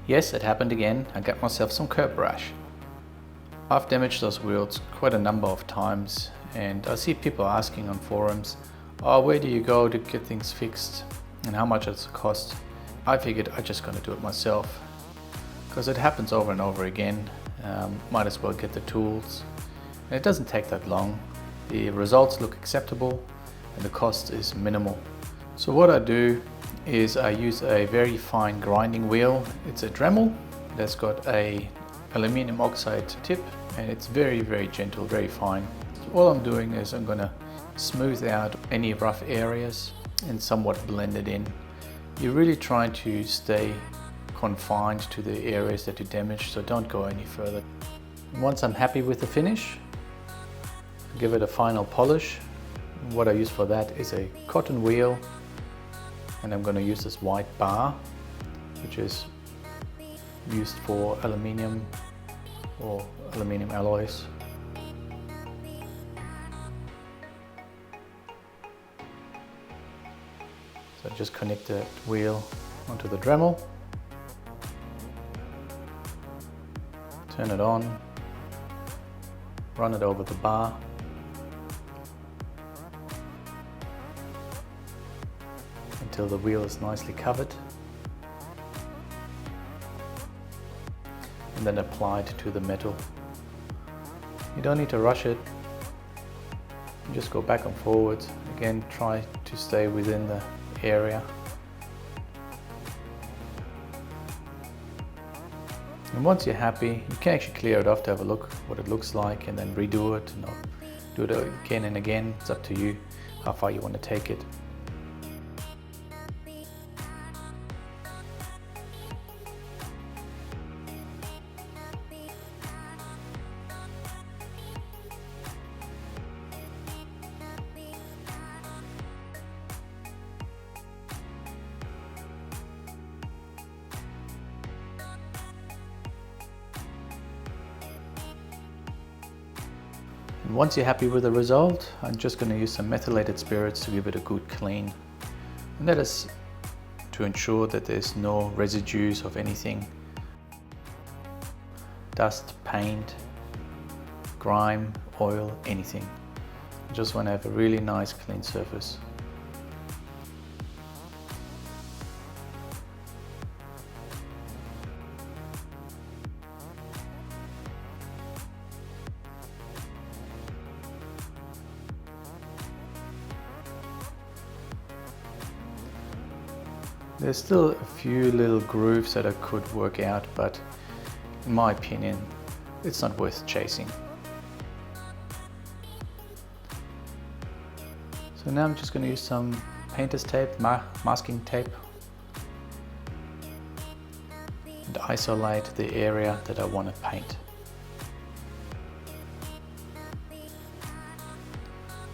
Yes, it happened again. I got myself some curb rash. I've damaged those wheels quite a number of times, and I see people asking on forums, oh, where do you go to get things fixed and how much it's cost? I figured I'm just going to do it myself because it happens over and over again. Might as well get the tools, and it doesn't take that long. The results look acceptable and the cost is minimal. So what I do is I use a very fine grinding wheel. It's a Dremel that's got a aluminium oxide tip, and it's very, very gentle, very fine. So all I'm doing is I'm going to smooth out any rough areas and somewhat blend it in. You're really trying to stay confined to the areas that you damaged, so don't go any further. And once I'm happy with the finish, give it a final polish. What I use for that is a cotton wheel, and I'm going to use this white bar, which is used for aluminium or aluminium alloys. So just connect the wheel onto the Dremel, turn it on, run it over the bar, until the wheel is nicely covered, and then apply it to the metal. You don't need to rush it, you just go back and forward. Again, try to stay within the area. And once you're happy, you can actually clear it off to have a look what it looks like and then redo it, and do it again and again. It's up to you how far you want to take it. And once you're happy with the result, I'm just going to use some methylated spirits to give it a good clean. And that is to ensure that there's no residues of anything. Dust, paint, grime, oil, anything. I just want to have a really nice clean surface. There's still a few little grooves that I could work out, but in my opinion, it's not worth chasing. So now I'm just going to use some painter's tape, masking tape, and isolate the area that I want to paint.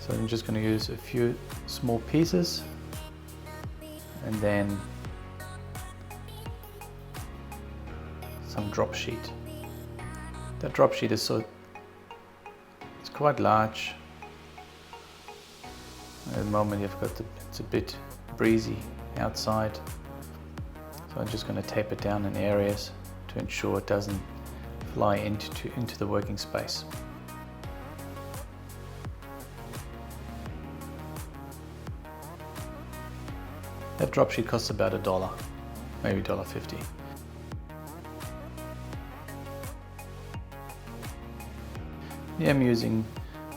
So I'm just going to use a few small pieces, and then some drop sheet. That drop sheet is it's quite large. At the moment it's a bit breezy outside, so I'm just going to tape it down in areas to ensure it doesn't fly into the working space. That drop sheet costs about $1, maybe $1.50. Yeah, I'm using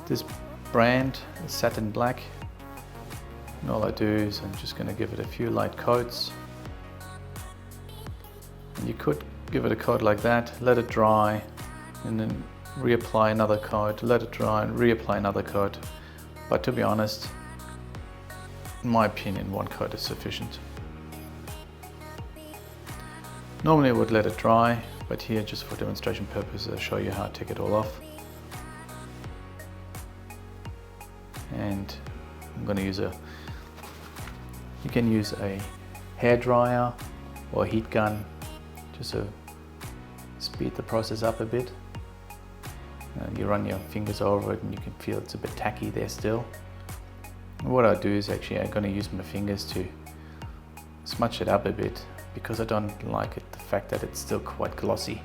this brand, satin black, and all I do is I'm just going to give it a few light coats. And you could give it a coat like that, let it dry, and then reapply another coat, let it dry and reapply another coat. But to be honest, in my opinion, one coat is sufficient. Normally I would let it dry, but here, just for demonstration purposes, I'll show you how to take it all off. And I'm going to use you can use a hairdryer or a heat gun just to speed the process up a bit. You run your fingers over it and you can feel it's a bit tacky there still. And what I do is actually I'm going to use my fingers to smudge it up a bit because I don't like it, the fact that it's still quite glossy.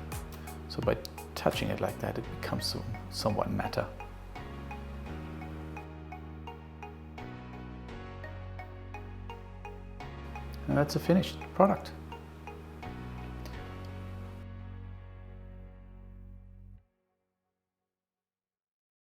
So by touching it like that, it becomes somewhat matter. And that's a finished product.